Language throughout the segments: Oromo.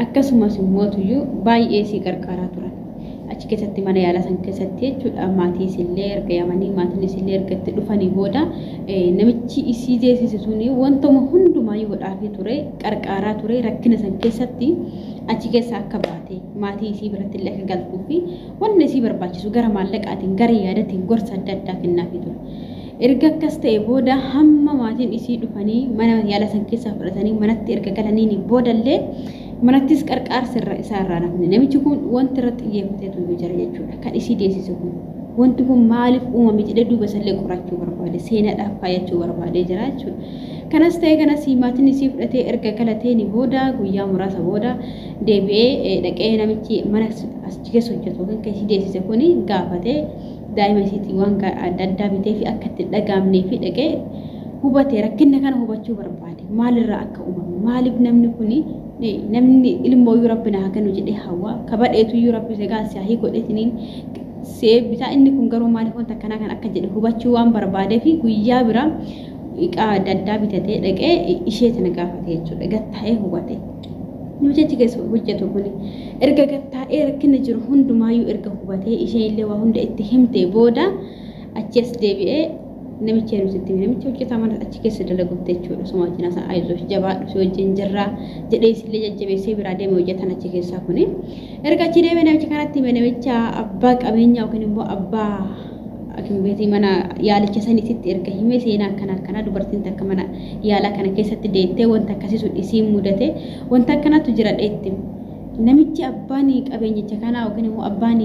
akkasumas immoo tuyyuu baay'ee si qarqaraa turan achi keessatti mana yaala san keessatti jechuudha maatii isillee erga yamanii maatiin isillee erga itti dhufanii booda namichi isii deessisuuni wantuma hundumaayyuu godhaafii ture qarqaraa ture rakkina san keessatti achi keessa akka baate maatii isii biratti illee akka galtuu fi wanni isii barbaachisu gara maallaqaatiin gara yaadatiin gorsa adda addaa kennaafii ture. Erga akkas ta'e booda hamma maatiin isii dhufanii mana yaala san keessaa fudhatanii manatti erga galaniin boodallee manattis qarqaarsa isaarraa nafne namichi kun wanti irratti xiyyeeffatee tuyyuu jira jechuudha kan isii deessisu kun wanti kun maaliif uumame jedhee duuba isallee qorachuu barbaade seenaadhaaf faayachuu barbaadee jira jechuudha. Kanas ta'e kanas maatiin isii fudhatee erga galateen booda guyyaa muraasa booda deebi'ee dhaqee namichi mana as keessa hojjetu kan isii deessise kuni gaafatee daa'ima isiitii waan adda addaa bitee fi akka itti dhagaamnee fi dhaqee hubatee rakkina kana hubachuu barbaade maalirraa akka uumame maaliif namni kuni namni ilmoo yoo rabbina haa kennu jedhee hawaa kabadheetu yoo rabbi segaasiyaa hii godhetiniin seebisaa inni kun garuu maaliif wanta akkanaa kan akka jedhe hubachuu waan barbaadee fi guyyaa biraa iqaa adda addaa bitatee dhaqee ishee tana gaafate jechuudha gattaa'ee hubate. Namichi keessa hojjetu kuni erga gattaa'ee rakkina jiru hundumaayyuu erga hubatee ishee illee waa hunda itti himtee booda achi as deebi'ee namichi nuti namichi hojjetaa mana achi keessa dalaguutte jechuudha suma wajjin asa ayizoos jabaadhu si wajjin jirraa jedhee isillee jajjabeessee biraa deeme hojjetan achi keessaa kuni erga achi deeme namichi kanatti namicha abbaa qabeenyaa yookiin immoo abbaa akimbeetii mana yaalicha saniitti erga himee seenaa akkana dubartiin takka mana yaalaa kana keessatti deettee wanta akkasiisu isii mudate wanta akkanaatu jira dheetti namichi abbaan qabeenyicha kana yookiin immoo abbaan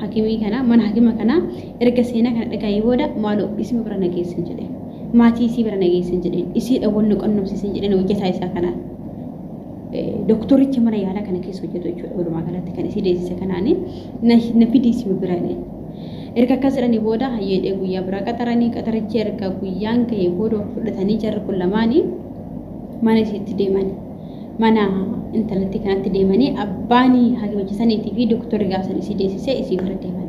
hakimii kana mana hakima kana erga seenaa kana dhagaayee booda maaloo isii bira nageessin jedheen maatii isii bira nageessin jedheen isii dhawwannu qonnamsiisin jedheen hojjetaa isaa kana doktoricha mana yaalaa kana keessa hojjetu jechuudha walumaa galatti kan isii deessise kanaani na fidii bira erga akkas jedhanii booda hayyeedhee guyyaa biraa qaxarichi erga guyyaan ka'ee booda fudhatanii jarri kun lamaanii mana isiitti deemanii mana intalatti kanatti deemanii abbaanii hakimicha saniitii fi doktorri gaasan isii deessisee isii bira deeman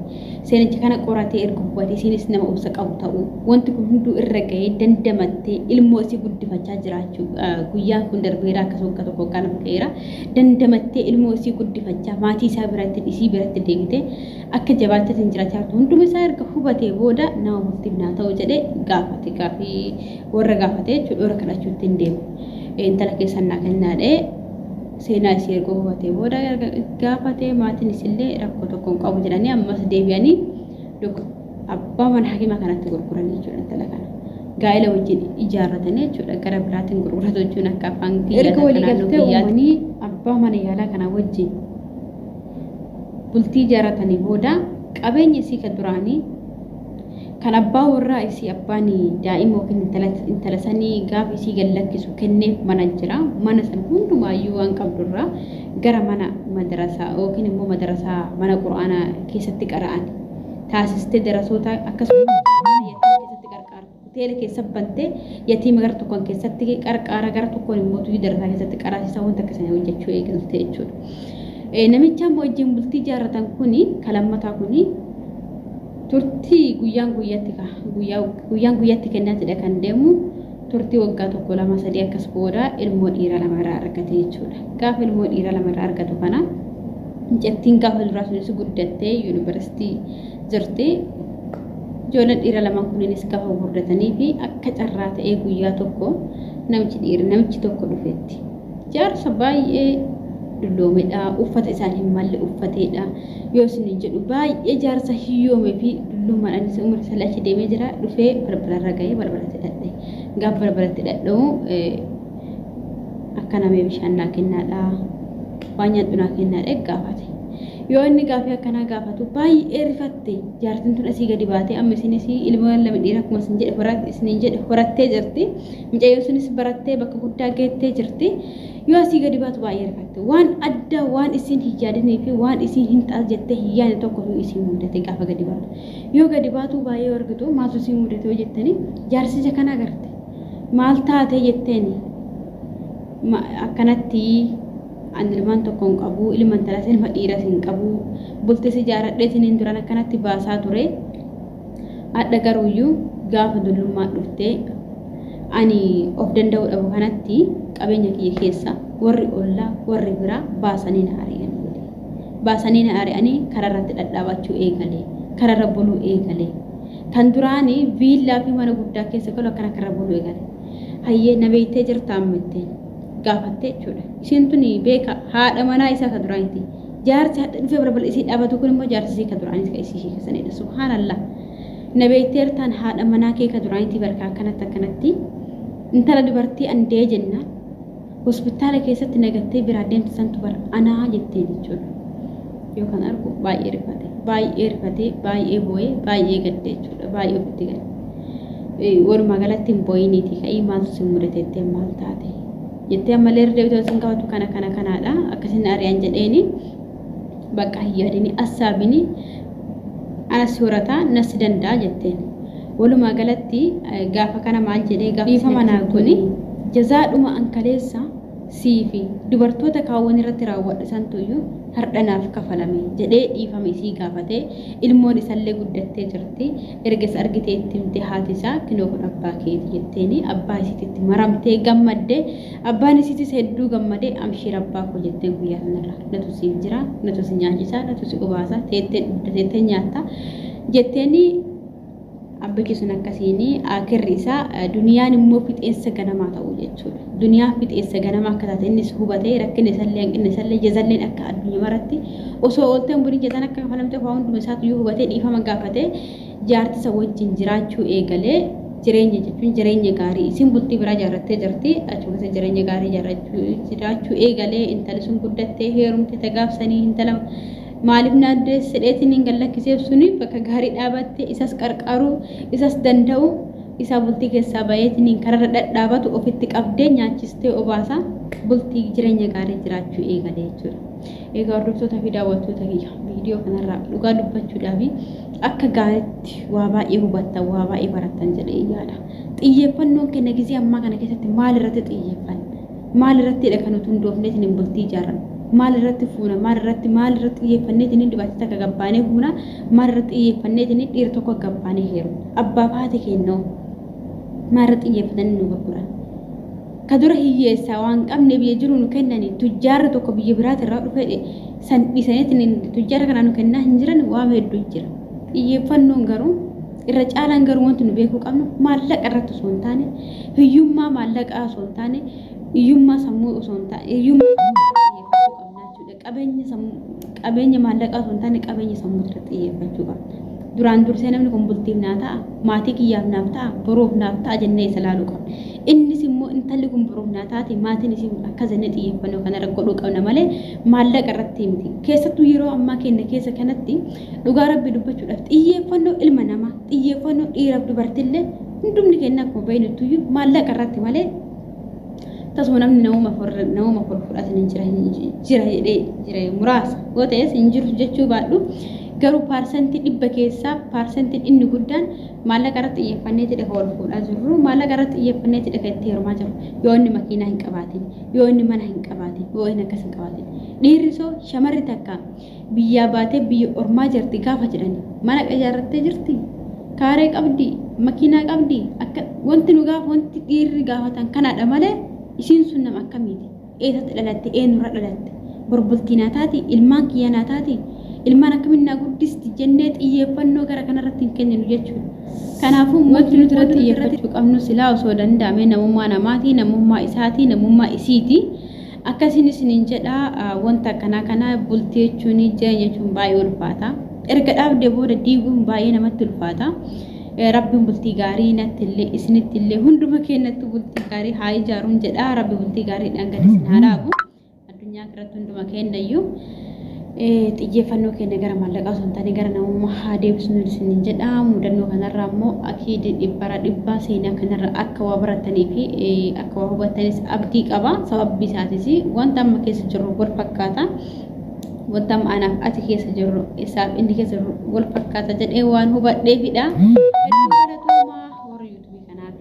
seenicha kana qoratee erga hubatee isiinis nama obsa qabu ta'uu wanti kun hunduu irra ga'ee dandamattee ilmoo isii guddifachaa jiraachuu guyyaan kun darbeera akkasuma waggaa tokko waggaa lama ga'eera dandamattee ilmoo isii guddifachaa maatii isaa biratti isii biratti deebitee akka jabaattee jiraachaa jirtu hunduma isaa erga hubatee booda nama murtiif naa ta'u jedhee gaafate gaafii warra gaafate jechuudha warra kadhachuutti hin deemu. Intala keessan naa kennaadhee seenaa isii erga hubatee booda gaafatee maatiin isillee rakkoo tokko hin qabu jedhanii ammas deebi'anii abbaa mana hakimaa kanatti gurguranii jechuudha intala kana. Gaa'ela wajjin ijaarratanii jechuudha gara biraatiin gurguratu jechuun akka afaan erga walii galtee uumanii abbaa mana yaalaa kana wajjin bultii ijaarratanii booda qabeenya isii kan duraanii kan abbaa warraa isii abbaan daa'ima yookiin intala sanii gaafa isii gallakkisu kenneef mana jira mana san hundumaayyuu waan qabdurraa gara mana madarasaa yookiin immoo madarasaa mana quraanaa keessatti qara'an taasistee darasoota akkasumas keessatti qarqaara hoteela keessa bantee yatiima gara tokkoon keessatti qarqaara gara tokkoon immoo tuyyu darasaa keessatti qaraasisaa wanta akkasanii hojjechuu eegalte jechuudha. Namicha ammoo wajjin bultii ijaarratan kuni kalammataa kuni turtii guyyaan guyyaatti kennaatidha kan deemu turtii waggaa tokko lama sadii akkas booda ilmoo dhiiraa lama irraa argate jechuudha. Gaafa ilmoo dhiiraa lama irraa argatu kana mucattiin gaafa duraa sunis guddattee yuunivarsiitii jirti. Ijoolleen dhiiraa lamaan kunniinis gaafa guddatanii fi akka carraa ta'ee guyyaa tokko namichi tokko dhufeetti. Jaarsa baay'ee dulloomedha uffata isaan hin malle uffateedha yoo isin jedhu baay'ee jaarsa hiyyoomee fi dulloomaadhaan isa umri isaa lachi deemee jira dhufee balbalarra ga'ee balbalatti dhadhe gaafa balbalatti dhadhamu akka namee bishaan naa kennaadha waan nyaadhu naa kennaadha gaafate yoo inni gaafii akkanaa gaafatu baay'ee rifatte jaartiin tun asii gadi baatee amma isinis ilmoo lama dhiira akkuma isin jedhe horattee jirti mucayyoo isinis barattee bakka guddaa geettee jirti. Yoo asii gadi baatu baay'ee rifatte waan addaa waan isin hin yaadinii fi waan isin hin taas jettee hin yaadne tokko isin mudate gaafa gadi baatu yoo gadi baatu baay'ee argitu maaltu isin mudate yoo jettanii jaarsicha kana agarte maal taate jetteeni akkanatti ilmaan tokko hin qabu ilma intalas ilma dhiiras hin qabu bultis ijaaradhee isiniin duran akkanatti baasaa ture adda garuuyyuu gaafa dullummaa dhuftee ani of danda'uu dhabu kanatti qabeenya kiyya keessa warri ollaa warri biraa baasanii na ari'an. Baasanii na ari'anii kararratti dhadhaabachuu eegalee kararra buluu eegalee kan duraanii viillaa fi mana guddaa keessa galu akkana karra buluu eegalee hayyee na beektee jirtaa ammattee gaafattee jechuudha. Isiin tuni beeka haadha manaa isaa ka duraaniiti. Jaarsi haadha dhufee balbala isii dhaabatu kun immoo jaarsi isii ka duraaniiti ka isii hiikasanidha. Subhaanallah. Na beektee jirtaan haadha manaa kee ka duraaniiti barkaa akkanatti intala dubartii andee jennaan hospitaala keessatti nagattee biraa deemsisantu bara anaa jettee jechuudha. Yookaan argu baay'ee rifate baay'ee boo'ee baay'ee gadde jechuudha. Baay'ee ofitti gadde. Walumaa galatti hin boo'iniiti ka'ii maaltu si mudateettee maal taate jettee ammallee deebitee sin qabatu kanaadha akkasiin ari'an jedheeni bakka hiyyaadini assaabini ana soorataa nasi danda'a jetteen. Walumaa galatti gaafa kana maal jedhee gaafa dhiifama naa kuni jazaadhuma ankaleessa siifi dubartoota kaawwan irratti raawwadhe santuyyuu hardhanaaf kafalame jedhee dhiifame isii gaafatee ilmoon isallee guddattee jirti ergas argitee itti himte haati isaa kinoo kun abbaa keeti jetteeni abbaa isiitti maramtee gammaddee abbaan isiitis hedduu gammadee amshiir abbaa koo jettee guyyaa sanarra natu siif jira natu si nyaachisaa natu si qubaasa teettee nyaatta jetteeni abbaki sun akkasiini akirri isaa duniyaan immoo fixeensa ganamaa ta'u jechuudha. Duniyaa fixeensa ganamaa akka taate innis hubatee rakkina isallee hanqina isallee jazalleen akka addunyaa maratti osoo oolteen buniin jazaan akka kafalamte waa hunduma isaatu yoo hubatee dhiifama gaafatee jaartisa wajjin jiraachuu eegalee jireenya jechuun jireenya gaarii isin bultii biraa jaarrattee jirti achumatti jireenya gaarii jiraachuu eegalee intali sun guddattee heerumte tagaafsanii intala maaliif naadde sedheetiin hin gallakkisee suni bakka gaarii dhaabatte isas qarqaru isas danda'u isa bultii keessaa bayeetiin kararra dhadhaabatu ofitti qabdee nyaachistee obaasa bultii jireenya gaarii jiraachuu eegalee jechuudha. Egaa hordoftoota fi daawwattoota kiyya viidiyoo kanarraa dhugaa dubbachuudhaaf akka gaariitti waa baay'ee hubattan waa baay'ee barattan jedhee yaada. Xiyyeeffannoon kenna gisee ammaa kana keessatti maal irratti xiyyeeffanna? Maal irrattidha kan nuti hundoofneetiin bultii ijaarrannu? Maal irratti fuuna maal irratti xiyyeeffanneetiin dubartii takka gabbaanee fuuna maal irratti xiyyeeffanneetiin dhiira tokko gabbaanee heeru abbaa haati kennoo maal irratti xiyyeeffatanii nu gurguran ka dura hiyyeessaa waan qabne biyya jiru nu kennanii tujjaarra tokko biyya biraatirraa dhufe san dhiisaniitiin tujjaarra kanaa nu kennaa hin jiran waa hedduu jira. Xiyyeeffannoon garuu irra caalaan garuu wanti nu beekuu qabnu maallaqa irratti osoo hin taane hiyyummaa maallaqaa osoo hin taane hiyyummaa sammuu osoo hin taane hiyyummaa qabeenya maallaqaa osoo hin taane qabeenya sammuu irratti xiyyeeffachuu qabna. Duraan dursee namni kun bultiif naa ta'a maatii kiyyaaf naaf ta'a boruuf naaf ta'a jennee isa laaluu qabna. Innis immoo intalli kun boruuf naa taati maatiin isii akka jennee xiyyeeffannoo kanarra godhuu qabna malee maallaqa irratti miti. Keessattuu yeroo ammaa keenya keessa kanatti dhugaa rabbi dubbachuudhaaf xiyyeeffannoo ilma namaa xiyyeeffannoo dhiiraaf dubartillee hundumni keenya akkuma beeknutti maallaqa irratti malee tasuma namni nama fudhatanii jira muraasa yoo ta'es hin jiru jechuu baadhu garuu paarsantii dhibba keessaa paarsantiin inni guddaan maallaqa irratti xiyyeeffannee jedhe kan wal fuudhaa jirru maallaqa irratti xiyyeeffannee jedhe kan itti heerumaa jiru yoo inni makiinaa hin qabaatin yoo inni mana hin qabaatin yoo inni akkas hin qabaatin dhiirri soo shamarri takka biyyaa baatee biyya ormaa jirti gaafa jedhani mana ijaarrattee jirti kaaree qabdi makiinaa qabdi akka wanti nu gaafa wanti dhiirri gaafatan kanaadha malee isiin sun nama akkamiiti eessatti dhalatte eenyurra dhalatte borbultiinaa taati ilmaan kiyyanaa taati ilmaan akkaminnaa guddisti jennee xiyyeeffannoo gara kanarratti hin kenninu jechuudha. Kanaafuu wanti nuti irratti xiyyeeffachuu qabnu silaa osoo danda'ame namummaa namaatii namummaa isaatii namummaa isiitii akkasiin isiniin jedhaa wanta kana bultii jechuun jireenya jechuun baay'ee ulfaata. Erga dhaabdee booda diiguun baay'ee namatti ulfaata. Rabbiin bultii gaarii nattillee isinittillee hunduma keenyatti bultii gaarii haa ijaaruun jedha. Rabbi bultii gaariidhaan gadi isin haa dhaabu. Addunyaa irratti hunduma keenyayyuu xiyyeeffannoo keenya gara maallaqaa osoo hin taane gara namummaa haa deebisnu isiniin jedha. Mudannoo kanarraa immoo akiidi dhibbaa seenaa kanarra akka waa baratanii fi akka waa hubatanis abdii qaba. Sababni isaatis wanta amma keessa jirru wal fakkaata. Wanta anaaf ati keessa jirru isaaf inni keessa jirru wal fakkaata jedhee waan hubadheefidha.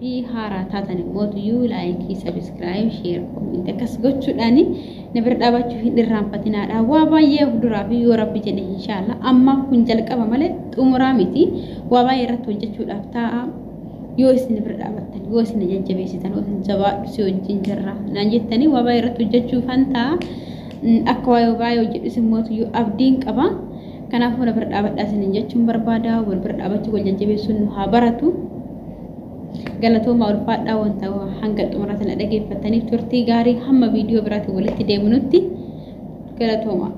Fi haaraa taatan mootiyyuu laayikii sabiskiraayib sheer koomenti akkas gochuudhaan na bira dhaabachuu hin irraanfatinaadha. Waa baay'ee fuduraa fi yoo rabbi jedhe inshaallah ammaaf kun jalqaba malee xumuraa miti. Waa baay'ee irratti hojjechuudhaaf ta'a. yoo isin bira dhaabattan yoo isin jajjabeessitan yoo isin jabaadhu si wajjin jirra naan jettanii waa baay'ee irratti hojjechuuf hantaa akka waayoo baay'ee hojjedhu isin mootu abdiin qaba kanaaf wal bira dhaabadhaa isin jechuun barbaada wal bira dhaabachuu wal jajjabeessuun nu haa baratu galatooma ulfaadhaa wanta hanga xumuratan dhageeffataniif turtii gaarii hamma viidiyoo biraatiin walitti deemnutti galatooma